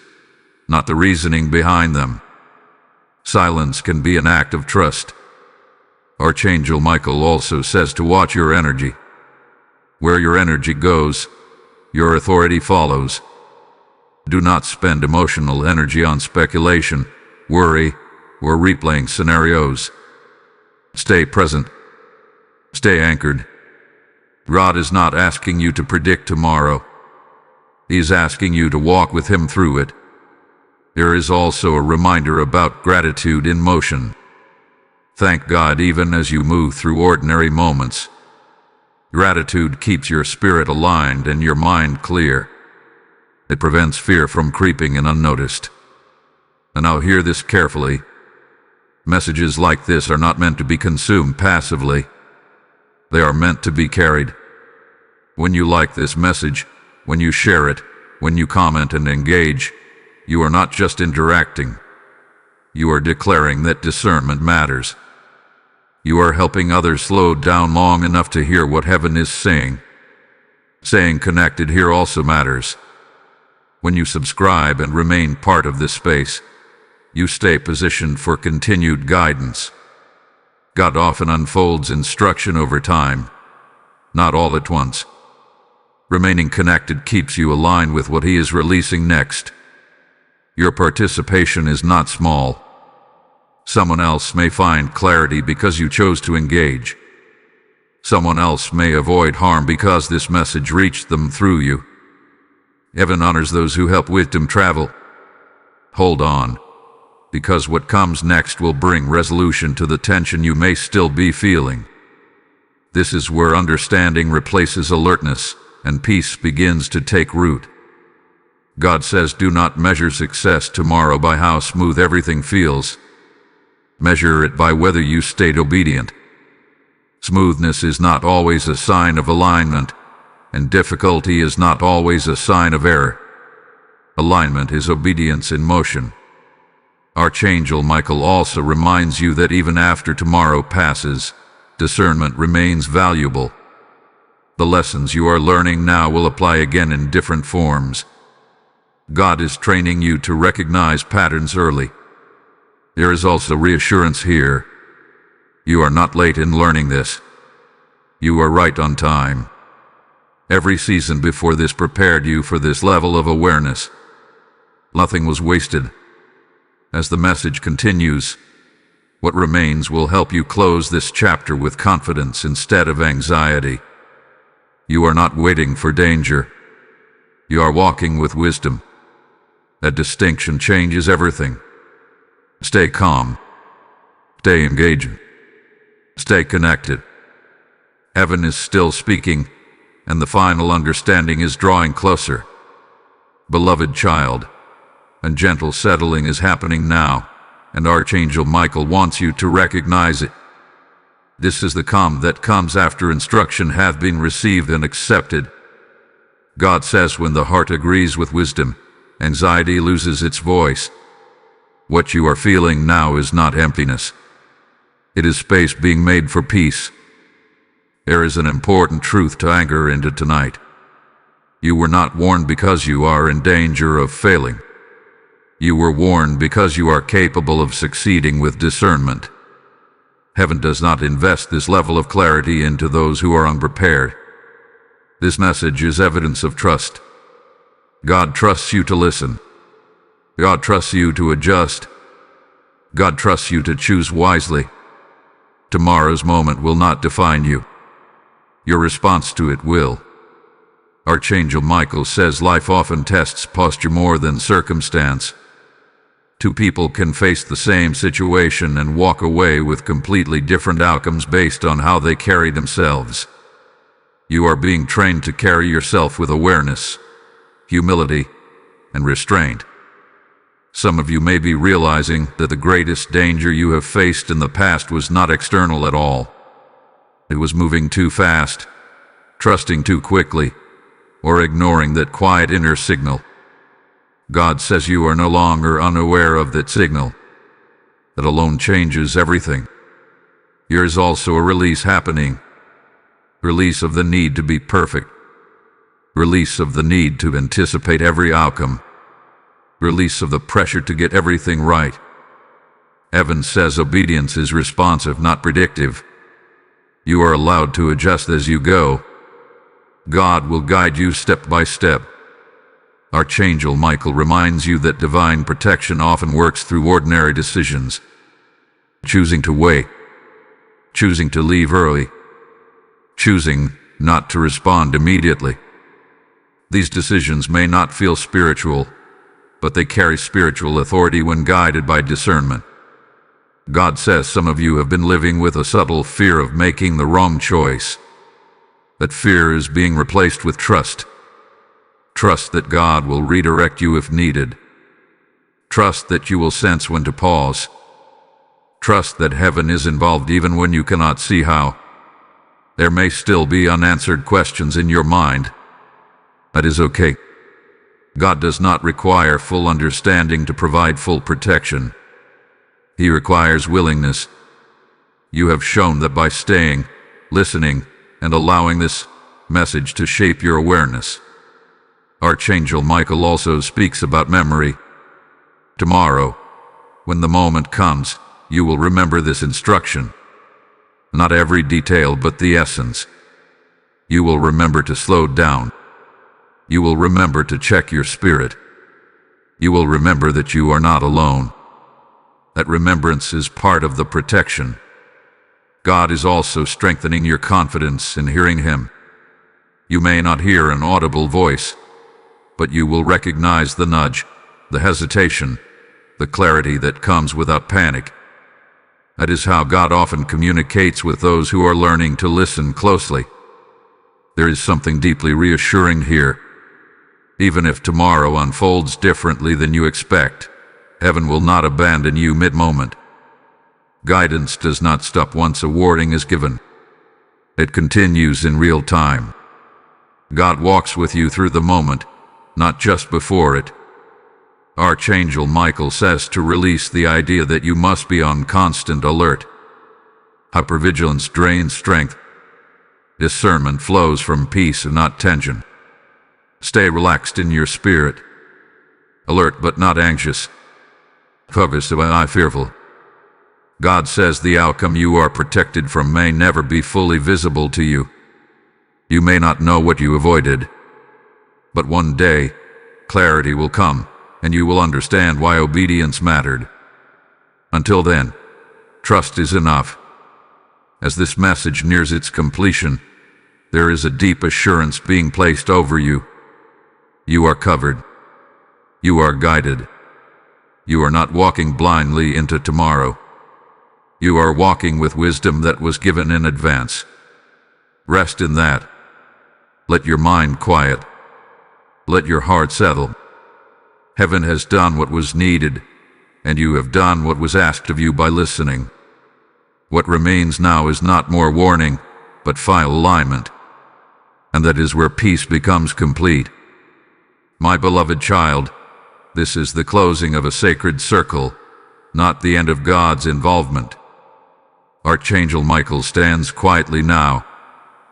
not the reasoning behind them. Silence can be an act of trust. Archangel Michael also says to watch your energy. Where your energy goes, your authority follows. Do not spend emotional energy on speculation, worry, or replaying scenarios. Stay present. Stay anchored. God is not asking you to predict tomorrow. He is asking you to walk with Him through it. There is also a reminder about gratitude in motion. Thank God even as you move through ordinary moments. Gratitude keeps your spirit aligned and your mind clear. It prevents fear from creeping in unnoticed. And now hear this carefully. Messages like this are not meant to be consumed passively. They are meant to be carried. When you like this message, when you share it, when you comment and engage, you are not just interacting. You are declaring that discernment matters. You are helping others slow down long enough to hear what heaven is saying. Staying connected here also matters. When you subscribe and remain part of this space, you stay positioned for continued guidance. God often unfolds instruction over time, not all at once. Remaining connected keeps you aligned with what He is releasing next. Your participation is not small. Someone else may find clarity because you chose to engage. Someone else may avoid harm because this message reached them through you. Heaven honors those who help wisdom travel. Hold on, because what comes next will bring resolution to the tension you may still be feeling. This is where understanding replaces alertness and peace begins to take root. God says do not measure success tomorrow by how smooth everything feels. Measure it by whether you stayed obedient. Smoothness is not always a sign of alignment, and difficulty is not always a sign of error. Alignment is obedience in motion. Archangel Michael also reminds you that even after tomorrow passes, discernment remains valuable. The lessons you are learning now will apply again in different forms. God is training you to recognize patterns early. There is also reassurance here. You are not late in learning this. You are right on time. Every season before this prepared you for this level of awareness. Nothing was wasted. As the message continues, what remains will help you close this chapter with confidence instead of anxiety. You are not waiting for danger. You are walking with wisdom. That distinction changes everything. Stay calm. Stay engaged. Stay connected. Heaven is still speaking, and the final understanding is drawing closer. Beloved child, and gentle settling is happening now, and Archangel Michael wants you to recognize it. This is the calm that comes after instruction hath been received and accepted. God says when the heart agrees with wisdom, anxiety loses its voice. What you are feeling now is not emptiness. It is space being made for peace. There is an important truth to anchor into tonight. You were not warned because you are in danger of failing. You were warned because you are capable of succeeding with discernment. Heaven does not invest this level of clarity into those who are unprepared. This message is evidence of trust. God trusts you to listen. God trusts you to adjust. God trusts you to choose wisely. Tomorrow's moment will not define you. Your response to it will. Archangel Michael says life often tests posture more than circumstance. Two people can face the same situation and walk away with completely different outcomes based on how they carry themselves. You are being trained to carry yourself with awareness, humility, and restraint. Some of you may be realizing that the greatest danger you have faced in the past was not external at all. It was moving too fast, trusting too quickly, or ignoring that quiet inner signal. God says you are no longer unaware of that signal. That alone changes everything. There is also a release happening. Release of the need to be perfect. Release of the need to anticipate every outcome. Release of the pressure to get everything right. Evan says obedience is responsive, not predictive. You are allowed to adjust as you go. God will guide you step by step. Archangel Michael reminds you that divine protection often works through ordinary decisions. Choosing to wait. Choosing to leave early. Choosing not to respond immediately. These decisions may not feel spiritual, but they carry spiritual authority when guided by discernment. God says some of you have been living with a subtle fear of making the wrong choice. That fear is being replaced with trust. Trust that God will redirect you if needed. Trust that you will sense when to pause. Trust that heaven is involved even when you cannot see how. There may still be unanswered questions in your mind. That is okay. God does not require full understanding to provide full protection. He requires willingness. You have shown that by staying, listening, and allowing this message to shape your awareness. Archangel Michael also speaks about memory. Tomorrow, when the moment comes, you will remember this instruction. Not every detail, but the essence. You will remember to slow down. You will remember to check your spirit. You will remember that you are not alone. That remembrance is part of the protection. God is also strengthening your confidence in hearing Him. You may not hear an audible voice, but you will recognize the nudge, the hesitation, the clarity that comes without panic. That is how God often communicates with those who are learning to listen closely. There is something deeply reassuring here. Even if tomorrow unfolds differently than you expect, heaven will not abandon you mid-moment. Guidance does not stop once a warning is given. It continues in real time. God walks with you through the moment, not just before it. Archangel Michael says to release the idea that you must be on constant alert. Hypervigilance drains strength. Discernment flows from peace and not tension. Stay relaxed in your spirit. Alert but not anxious. Focused but not fearful. God says the outcome you are protected from may never be fully visible to you. You may not know what you avoided. But one day, clarity will come, and you will understand why obedience mattered. Until then, trust is enough. As this message nears its completion, there is a deep assurance being placed over you. You are covered. You are guided. You are not walking blindly into tomorrow. You are walking with wisdom that was given in advance. Rest in that. Let your mind quiet. Let your heart settle. Heaven has done what was needed, and you have done what was asked of you by listening. What remains now is not more warning, but final alignment. And that is where peace becomes complete. My beloved child, this is the closing of a sacred circle, not the end of God's involvement. Archangel Michael stands quietly now,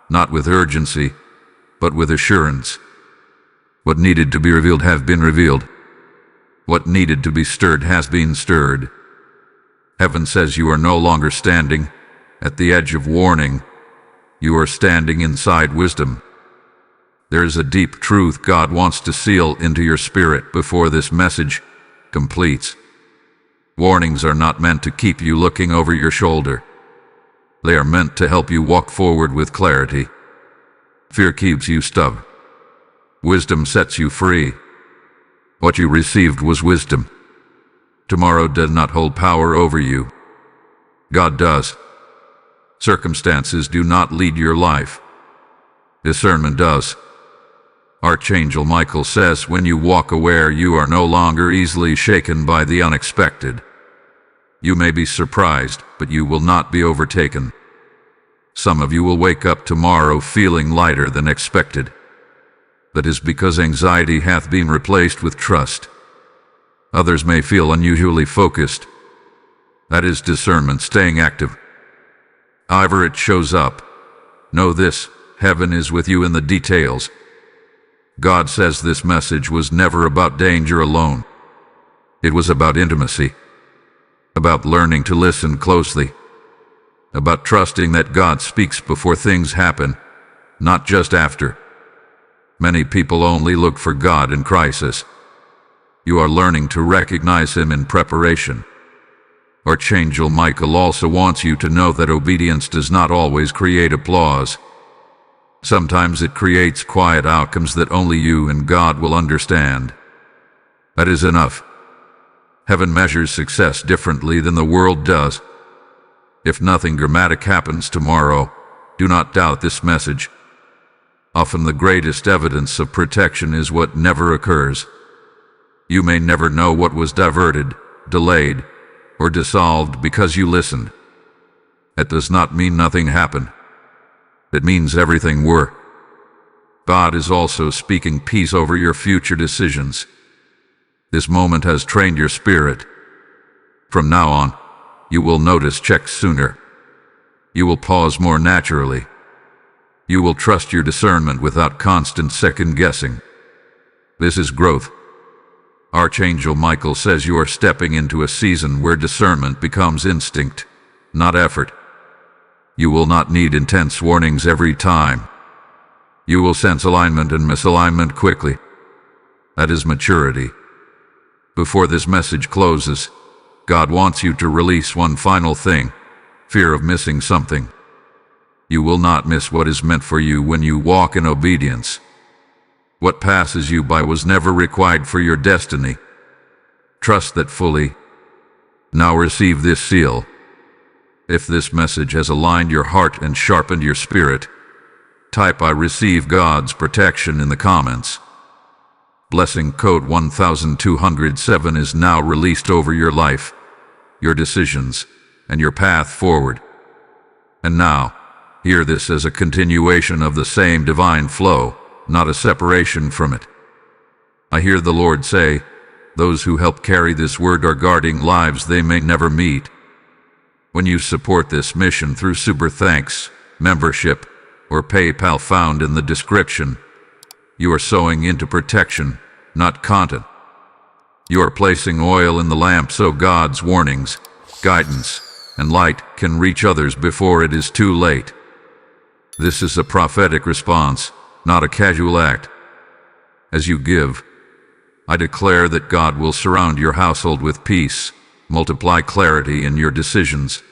not with urgency, but with assurance. What needed to be revealed has been revealed. What needed to be stirred has been stirred. Heaven says you are no longer standing at the edge of warning. You are standing inside wisdom. There is a deep truth God wants to seal into your spirit before this message completes. Warnings are not meant to keep you looking over your shoulder. They are meant to help you walk forward with clarity. Fear keeps you stuck. Wisdom sets you free. What you received was wisdom. Tomorrow does not hold power over you. God does. Circumstances do not lead your life. Discernment does. Archangel Michael says when you walk aware, you are no longer easily shaken by the unexpected. You may be surprised, but you will not be overtaken. Some of you will wake up tomorrow feeling lighter than expected. That is because anxiety hath been replaced with trust. Others may feel unusually focused. That is discernment staying active. However it shows up, know this: heaven is with you in the details. God says this message was never about danger alone. It was about intimacy, about learning to listen closely, about trusting that God speaks before things happen, not just after. Many people only look for God in crisis. You are learning to recognize Him in preparation. Archangel Michael also wants you to know that obedience does not always create applause. Sometimes it creates quiet outcomes that only you and God will understand. That is enough. Heaven measures success differently than the world does. If nothing dramatic happens tomorrow, do not doubt this message. Often the greatest evidence of protection is what never occurs. You may never know what was diverted, delayed, or dissolved because you listened. That does not mean nothing happened. It means everything worked. God is also speaking peace over your future decisions. This moment has trained your spirit. From now on, you will notice checks sooner. You will pause more naturally. You will trust your discernment without constant second-guessing. This is growth. Archangel Michael says you are stepping into a season where discernment becomes instinct, not effort. You will not need intense warnings every time. You will sense alignment and misalignment quickly. That is maturity. Before this message closes, God wants you to release one final thing: fear of missing something. You will not miss what is meant for you when you walk in obedience. What passes you by was never required for your destiny. Trust that fully. Now receive this seal. If this message has aligned your heart and sharpened your spirit, type "I receive God's protection" in the comments. Blessing code 1207 is now released over your life, your decisions, and your path forward. And now, hear this as a continuation of the same divine flow, not a separation from it. I hear the Lord say, those who help carry this word are guarding lives they may never meet. When you support this mission through Super Thanks, membership, or PayPal found in the description, you are sowing into protection, not content. You are placing oil in the lamp so God's warnings, guidance, and light can reach others before it is too late. This is a prophetic response, not a casual act. As you give, I declare that God will surround your household with peace, multiply clarity in your decisions,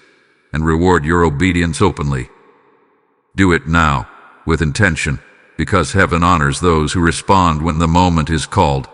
and reward your obedience openly. Do it now, with intention, because heaven honors those who respond when the moment is called.